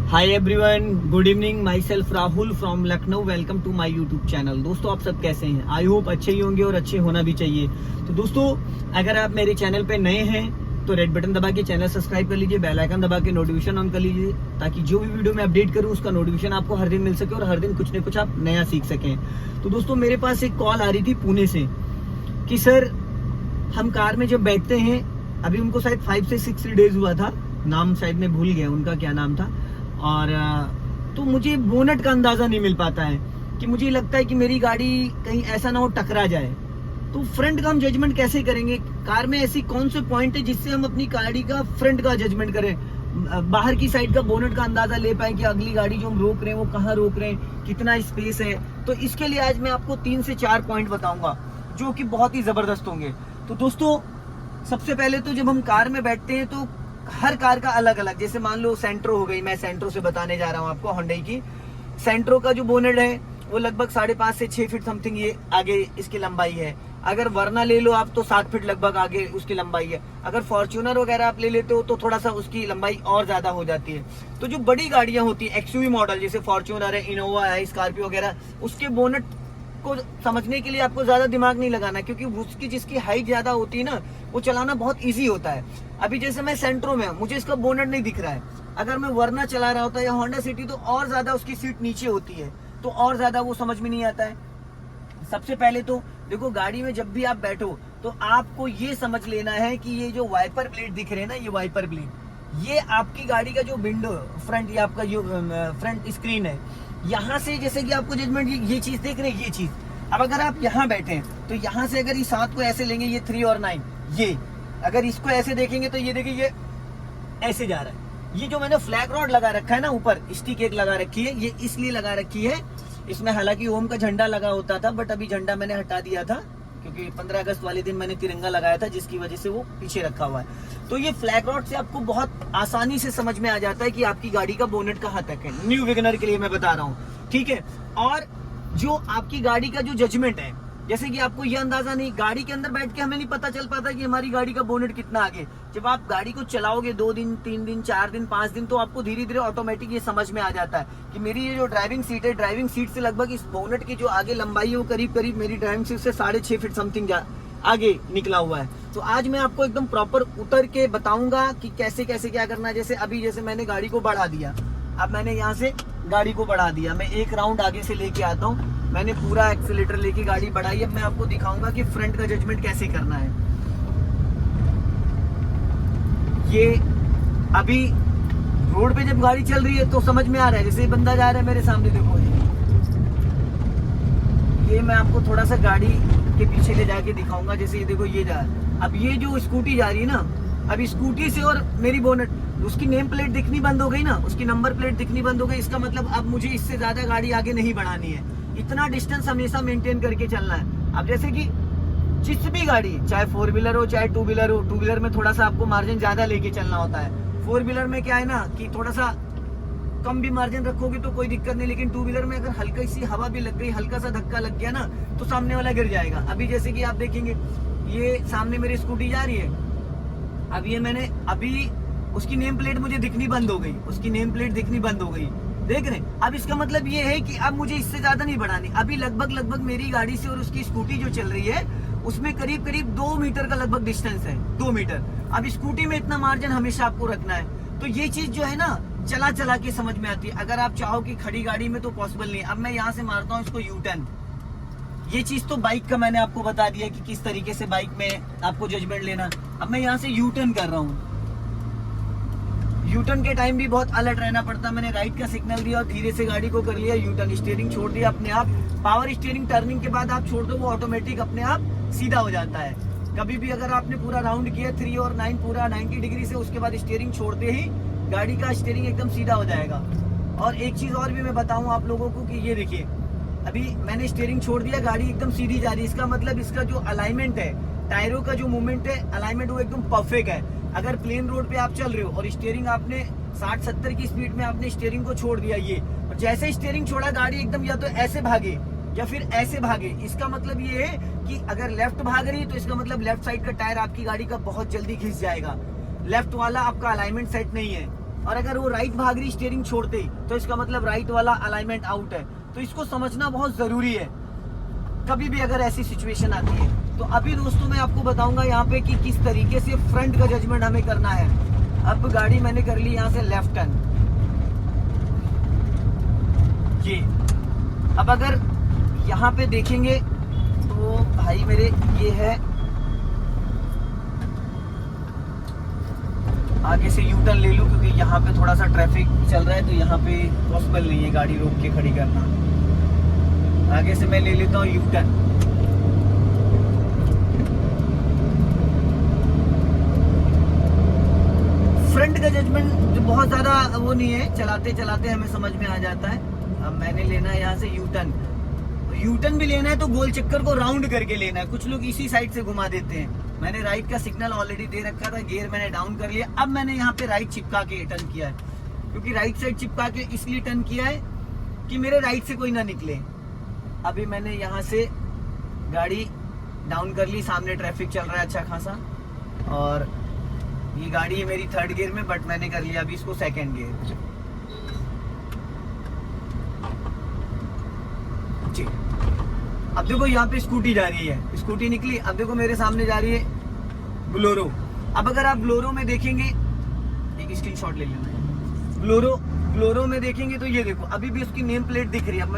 Hi everyone, good evening. Myself Rahul from Lucknow. Welcome to my YouTube channel. दोस्तों, आप सब कैसे हैं? आई होप अच्छे ही होंगे और अच्छे होना भी चाहिए। तो दोस्तों, अगर आप मेरे चैनल पे नए हैं तो रेड बटन दबा के चैनल सब्सक्राइब कर लीजिए, बेल आइकन दबा के नोटिफिकेशन ऑन कर लीजिए, ताकि जो भी वीडियो मैं अपडेट करूं उसका नोटिफिकेशन आपको हर दिन मिल सके और हर दिन कुछ न कुछ आप नया सीख सकें। तो दोस्तों, मेरे पास एक कॉल आ रही थी पुणे से कि सर, हम कार में जब बैठते हैं, अभी उनको शायद 5 से 6 डेज हुआ था, नाम शायद मैं भूल गया उनका क्या नाम था, और तो मुझे बोनट का अंदाजा नहीं मिल पाता है कि मुझे लगता है कि मेरी गाड़ी कहीं ऐसा ना हो टकरा जाए। तो फ्रंट का हम जजमेंट कैसे करेंगे? कार में ऐसी कौन से पॉइंट है जिससे हम अपनी गाड़ी का फ्रंट का जजमेंट करें, बाहर की साइड का बोनट का अंदाजा ले पाए कि अगली गाड़ी जो हम रोक रहे हैं वो कहाँ रोक रहे हैं, कितना स्पेस है। तो इसके लिए आज मैं आपको 3 से 4 पॉइंट बताऊंगा जो कि बहुत ही जबरदस्त होंगे। तो दोस्तों, सबसे पहले तो जब हम कार में बैठते हैं तो हर कार का अलग अलग, जैसे मान लो सेंट्रो हो गई, मैं सेंट्रो से बताने जा रहा हूँ आपको, होंडा की सेंट्रो का जो बोनेट है वो लगभग 5.5 से 6 फीट समथिंग ये आगे इसकी लंबाई है। अगर वरना ले लो आप तो 7 फीट लगभग आगे उसकी लंबाई है। अगर फॉर्च्यूनर वगैरह आप ले लेते हो तो थोड़ा सा उसकी लंबाई और ज्यादा हो जाती है। तो जो बड़ी गाड़ियां होती है, एक्सयूवी मॉडल जैसे फॉर्च्यूनर है, इनोवा है, स्कॉर्पियो वगैरह, उसके बोनेट को समझने के लिए आपको ज्यादा दिमाग नहीं लगाना, क्योंकि उसकी जिसकी हाइट ज्यादा होती है ना, वो चलाना बहुत इजी होता है। अभी जैसे मैं सेंट्रो में हूं, मुझे इसका बोनेट नहीं दिख रहा है। अगर मैं वरना चला रहा होता या होंडा सिटी तो और ज्यादा उसकी सीट नीचे होती है, तो और ज्यादा वो समझ में नहीं आता है। सबसे पहले तो देखो, गाड़ी में जब भी आप बैठो तो आपको ये समझ लेना है कि ये जो वाइपर ब्लेड दिख रहे हैं ना, ये वाइपर ब्लेड, ये आपकी गाड़ी का जो विंडो फ्रंट, ये आपका जो फ्रंट स्क्रीन है, यहाँ से जैसे कि आपको जजमेंट ये चीज देख रहे हैं, ये चीज। अब अगर आप यहाँ बैठे हैं तो यहाँ से अगर इस हाथ को ऐसे लेंगे, ये 3 और 9, ये अगर इसको ऐसे देखेंगे तो ये देखिए ये ऐसे जा रहा है। ये जो मैंने फ्लैग रॉड लगा रखा है ना, ऊपर स्टिक एक लगा रखी है, ये इसलिए लगा रखी है। इसमें हालांकि ओम का झंडा लगा होता था, बट अभी झंडा मैंने हटा दिया था क्योंकि 15 अगस्त वाले दिन मैंने तिरंगा लगाया था, जिसकी वजह से वो पीछे रखा हुआ है। तो ये फ्लैग रॉड से आपको बहुत आसानी से समझ में आ जाता है कि आपकी गाड़ी का बोनेट कहाँ तक है। न्यू वैगनर के लिए मैं बता रहा हूँ, ठीक है। और जो आपकी गाड़ी का जो जजमेंट है, जैसे कि आपको ये अंदाजा नहीं, गाड़ी के अंदर बैठ के हमें नहीं पता चल पाता कि हमारी गाड़ी का बोनेट कितना आगे। जब आप गाड़ी को चलाओगे 2 दिन, 3 दिन, 4 दिन, 5 दिन, तो आपको धीरे धीरे ऑटोमेटिक ये समझ में आ जाता है कि मेरी ये जो ड्राइविंग सीट है, ड्राइविंग सीट से लगभग इस बोनेट की जो आगे लंबाई है वो करीब करीब मेरी ड्राइविंग सीट से 6.5 फीट समथिंग आगे निकला हुआ है। तो आज मैं आपको एकदम प्रॉपर उतर के बताऊंगा कि कैसे कैसे क्या करना है। जैसे अभी जैसे मैंने गाड़ी को बढ़ा दिया, अब मैंने यहाँ से गाड़ी को बढ़ा दिया, मैं एक राउंड आगे से लेके आता हूँ, मैंने पूरा एक्सीलेटर लेके गाड़ी बढ़ाई। अब मैं आपको दिखाऊंगा कि फ्रंट का जजमेंट कैसे करना है। ये अभी रोड पे जब गाड़ी चल रही है तो समझ में आ रहा है, जैसे बंदा जा रहा है मेरे सामने, देखो ये मैं आपको थोड़ा सा गाड़ी के पीछे ले जाके दिखाऊंगा। जैसे ये देखो, ये जा, अब ये जो स्कूटी जा रही है ना, अब स्कूटी से और मेरी बोनेट, उसकी नेम प्लेट दिखनी बंद हो गई ना, उसकी नंबर प्लेट दिखनी बंद हो गई। इसका मतलब अब मुझे इससे ज्यादा गाड़ी आगे नहीं बढ़ानी है, इतना डिस्टेंस हमेशा मेंटेन करके चलना है। अब जैसे कि जिस भी गाड़ी, चाहे 4 व्हीलर हो चाहे 2 व्हीलर हो, 2 व्हीलर में थोड़ा सा आपको मार्जिन ज्यादा लेके चलना होता है। 4 व्हीलर में क्या है ना कि थोड़ा सा कम भी मार्जिन रखोगे तो कोई दिक्कत नहीं, लेकिन 2 व्हीलर में अगर हल्का सी हवा भी लग गई, हल्का सा धक्का लग गया ना, तो सामने वाला गिर जाएगा। अभी जैसे कि आप देखेंगे, ये सामने मेरी स्कूटी जा रही है, अब ये मैंने अभी उसकी नेम प्लेट मुझे दिखनी बंद हो गई, उसकी नेम प्लेट दिखनी बंद हो गई, देख रहे हैं। अब इसका मतलब ये है कि अब मुझे इससे ज्यादा नहीं बढ़ानी। अभी लगभग मेरी गाड़ी से और उसकी स्कूटी जो चल रही है उसमें करीब करीब 2 मीटर का लगभग डिस्टेंस है, 2 मीटर। अब स्कूटी में इतना मार्जिन हमेशा आपको रखना है। तो ये चीज जो है ना, चला चला के समझ में आती है। अगर आप चाहो कि खड़ी गाड़ी में तो पॉसिबल नहीं। अब मैं यहाँ से मारता हूँ इसको यू टर्न। ये चीज तो बाइक का मैंने आपको बता दिया कि किस तरीके से बाइक में आपको जजमेंट लेना। अब मैं यहाँ से यू टर्न कर रहा हूँ। यू टर्न के टाइम भी बहुत अलर्ट रहना पड़ता। मैंने राइट का सिग्नल दिया और धीरे से गाड़ी को कर लिया यू टर्न, स्टीयरिंग छोड़ दिया अपने आप। पावर स्टीयरिंग टर्निंग के बाद आप छोड़ दो, वो ऑटोमेटिक अपने आप सीधा हो जाता है। कभी भी अगर आपने पूरा राउंड किया 3 और 9 पूरा 90 डिग्री से, उसके बाद स्टीयरिंग छोड़ते ही गाड़ी का स्टीयरिंग एकदम सीधा हो जाएगा। और एक चीज और भी मैं बताऊं आप लोगों को कि ये देखिए, अभी मैंने स्टीयरिंग छोड़ दिया, गाड़ी एकदम सीधी जा रही है। इसका मतलब इसका जो अलाइनमेंट है, टायरों का जो मूवमेंट है, अलाइनमेंट, वो एकदम परफेक्ट है। अगर प्लेन रोड पे आप चल रहे हो और स्टीयरिंग आपने 60-70 की स्पीड में आपने स्टीयरिंग को छोड़ दिया, ये और जैसे स्टीयरिंग छोड़ा गाड़ी एकदम या तो ऐसे भागे या फिर ऐसे भागे। इसका मतलब ये है कि अगर लेफ्ट भाग रही है तो इसका मतलब लेफ्ट साइड का टायर आपकी गाड़ी का बहुत जल्दी घिस जाएगा। लेफ्ट वाला आपका अलाइनमेंट सेट नहीं है, और अगर वो राइट भाग रही स्टीयरिंग छोड़ते तो इसका मतलब राइट वाला अलाइनमेंट आउट है। तो इसको समझना बहुत जरूरी है कभी भी अगर ऐसी सिचुएशन आती है। तो अभी दोस्तों मैं आपको बताऊंगा यहाँ पे कि किस तरीके से फ्रंट का जजमेंट हमें करना है। अब गाड़ी मैंने कर ली यहाँ से लेफ्ट टर्न, ये अब अगर यहाँ पे देखेंगे तो भाई मेरे ये है, आगे से यू टर्न ले लूं क्योंकि यहाँ पे थोड़ा सा ट्रैफिक चल रहा है, तो यहाँ पे पॉसिबल नहीं है गाड़ी रोक के खड़ी करना। आगे से मैं ले लेता हूँ यू टर्न। फ्रंट का जजमेंट जो बहुत ज्यादा वो नहीं है, चलाते चलाते हमें समझ में आ जाता है। अब मैंने लेना है यहाँ से यू टर्न। यू टर्न भी लेना है तो गोल चक्कर को राउंड करके लेना है, कुछ लोग इसी साइड से घुमा देते हैं। मैंने राइट का सिग्नल ऑलरेडी दे रखा था, गियर मैंने डाउन कर लिया। अब मैंने यहाँ पे राइट चिपका के टर्न किया है, क्योंकि राइट साइड चिपका के इसलिए टर्न किया है कि मेरे राइट से कोई ना निकले। अभी मैंने यहाँ से गाड़ी डाउन कर ली, सामने ट्रैफिक चल रहा है अच्छा खासा, और ये गाड़ी है मेरी थर्ड गियर में, बट मैंने कर लिया अभी इसको सेकेंड गियर। जी अब देखो यहाँ पे स्कूटी जा रही है, स्कूटी निकली। अब देखो मेरे सामने जा रही है बोलेरो। अब अगर आप बोलेरो में देखेंगे, एक स्क्रीनशॉट ले लेना है, बोलेरो में देखेंगे तो ये देखो अभी भी उसकी नेम प्लेट दिख रही है। अब